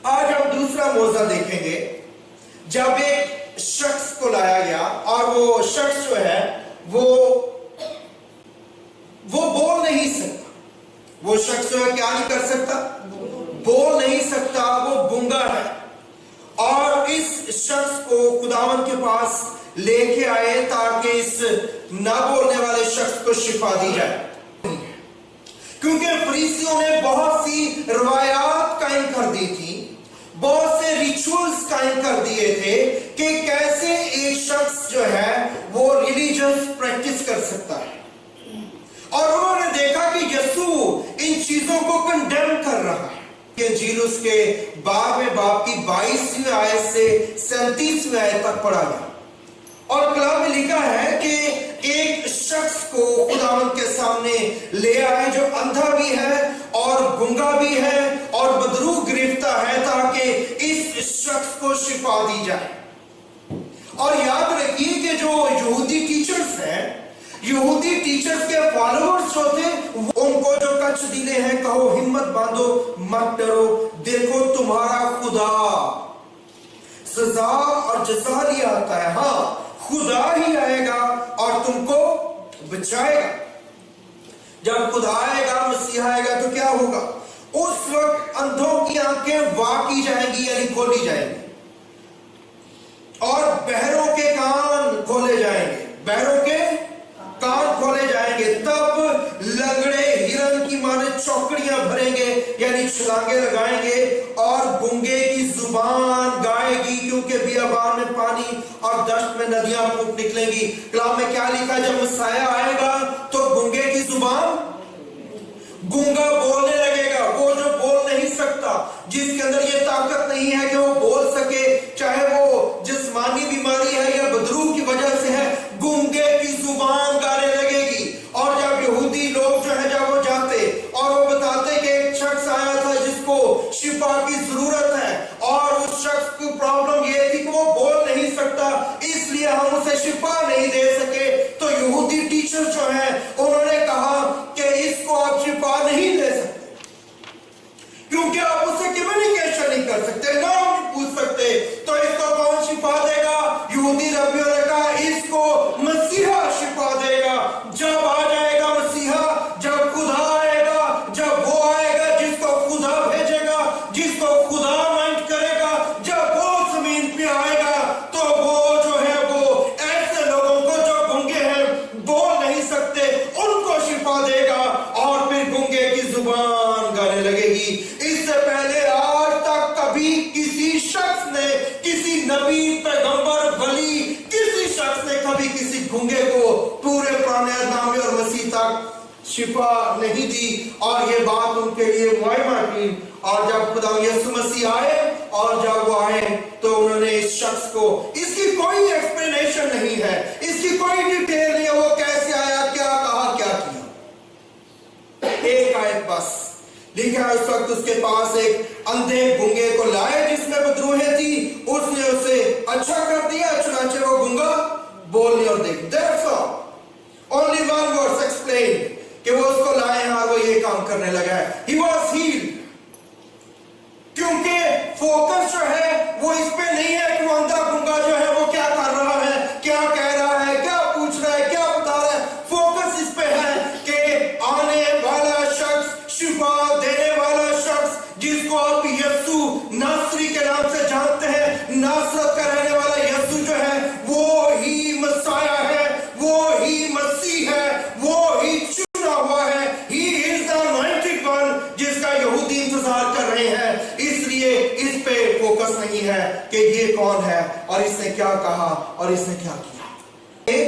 आज हम दूसरा मौज़ा देखेंगे। जब एक शख्स को लाया गया और वो शख्स जो है वो बोल नहीं सकता। वो शख्स जो है क्या नहीं कर सकता? बोल नहीं सकता, वो गूंगा है। और इस शख्स को खुदावंद के पास लेके आए ताकि इस ना बोलने वाले शख्स को शिफा दी जाए, क्योंकि फरीसियों ने बहुत सी रवायात कायम कर दी थी, बहुत से रिचुअल्स कायम कर दिए थे कि कैसे एक शख्स जो है वो रिलीजियस प्रैक्टिस कर सकता है। और उन्होंने देखा कि यीशु इन चीजों को कंडेम कर रहा है। इंजील उसके 12वें बाब की 22वीं आयत से 37वीं आयत तक पढ़ा गया। और कलाम में लिखा है कि एक शख्स को खुदावंद के सामने ले आए जो अंधा भी है और गूंगा भी है और बदरू गिरफ्ता है, ताकि इस शख्स को शिफा दी जाए। और याद रखिए कि जो यहूदी टीचर्स हैं, यहूदी टीचर्स के फॉलोअर्स जो थे, उनको जो कच दिले हैं, कहो हिम्मत बांधो, मत डरो, देखो तुम्हारा खुदा सजा और जजा लिए आता है। हाँ, खुदा ही आएगा और तुमको बचाएगा। जब खुदा आएगा, मसीहा आएगा, तो क्या होगा? उस वक्त अंधों की आंखें वाकी जाएंगी, यानी खोली जाएंगी, और बहरों के कान खोले जाएंगे, बहरों के कान खोले जाएंगे। तब लंगड़े हिरन की माने चौकड़ियां भरेंगे, यानी छलांगे लगाएंगे, और गूंगे की जुबान गाएगी, क्योंकि बियाबान में पानी और दश्त में नदियां फूट निकलेंगी। कलाम में क्या लिखा? जब मसीहा आएगा तो गूंगे की जुबान, गूंगा बोलने लगेगा। वो जो बोल नहीं सकता, जिसके अंदर ये ताकत नहीं है कि वो बोल सके, चाहे वो जिस्मानी बीमारी है या बदरू की वजह से है, गूंगे की जुबान गाने लगेगी। और जब यहूदी लोग जो है, जब वो जाते और वो बताते कि एक शख्स आया था जिसको शिफा की जरूरत है, और उस शख्स की प्रॉब्लम ये थी कि वो बोल नहीं सकता, इसलिए हम उसे शिफा नहीं दे सके, तो यहूदी टीचर जो है उन्होंने कहा कि इसको आप शिफा नहीं दे सकते, क्योंकि आप उससे कम्युनिकेशन नहीं कर सकते, नाम नहीं पूछ सकते, तो इसको कौन शिफा देगा? यहूदी रब्बियों ने कहा इसको मसीहा शिफा देगा। जब आ जाएगा मसीहा, जब खुदा आएगा, जब वो आएगा जिसको खुदा भेजेगा, जिसको खुदा अनॉइंट करेगा, जब वो जमीन पे आएगा, तो वो जो है वो ऐसे लोगों को जो गूंगे हैं, बोल नहीं सकते, उनको शिफा देगा, और फिर गूंगे की जुबान गाने लगेगी। इससे पहले आज तक कभी किसी शख्स ने, किसी नबी, पैगंबर, वली, किसी शख्स ने कभी किसी गूंगे को पूरे पुराने नाम और मसीह तक शिफा नहीं दी, और ये बात उनके लिए मुआयना की। और जब खुदा यीशु मसीह आए, और जब वो आए तो उन्होंने इस शख्स को, इसकी कोई एक्सप्लेनेशन नहीं है, इसकी कोई डिटेल नहीं है, वो कैसे आया, क्या कहा, क्या किया। एक आयत बस लिखा है, उस वक्त उसके पास एक अंधे गूंगे को लाए जिसमें बदरूहें थी, उसने उसे अच्छा कर दिया, चुनांचे वो गूंगा बोलने और देख। That's all. Only one verse explained कि वो उसको लाए हैं और वो ये काम करने लगा है। He was healed. क्योंकि फोकस जो है वो इस पे नहीं है कि वो अंधा गूंगा जो है वो क्या कर रहा है, क्या कह रहा है, क्या पूछ रहा है, क्या बता रहा है। फोकस इस पे है कि आने वाला शख्स, शिफा देने वाला शख्स, जिसको आप यीशु नासरी के नाम से जानते हैं, नासरत का रहने वाला यीशु जो है, वो ही मसीहा है, वो ही मसीह है, वो ही चुना हुआ है। He is the anointed one, जिसका यहूदी इंतजार कर रहे हैं। इसलिए इस पे फोकस नहीं है कि ये कौन है और इसने क्या कहा और इसने क्या किया।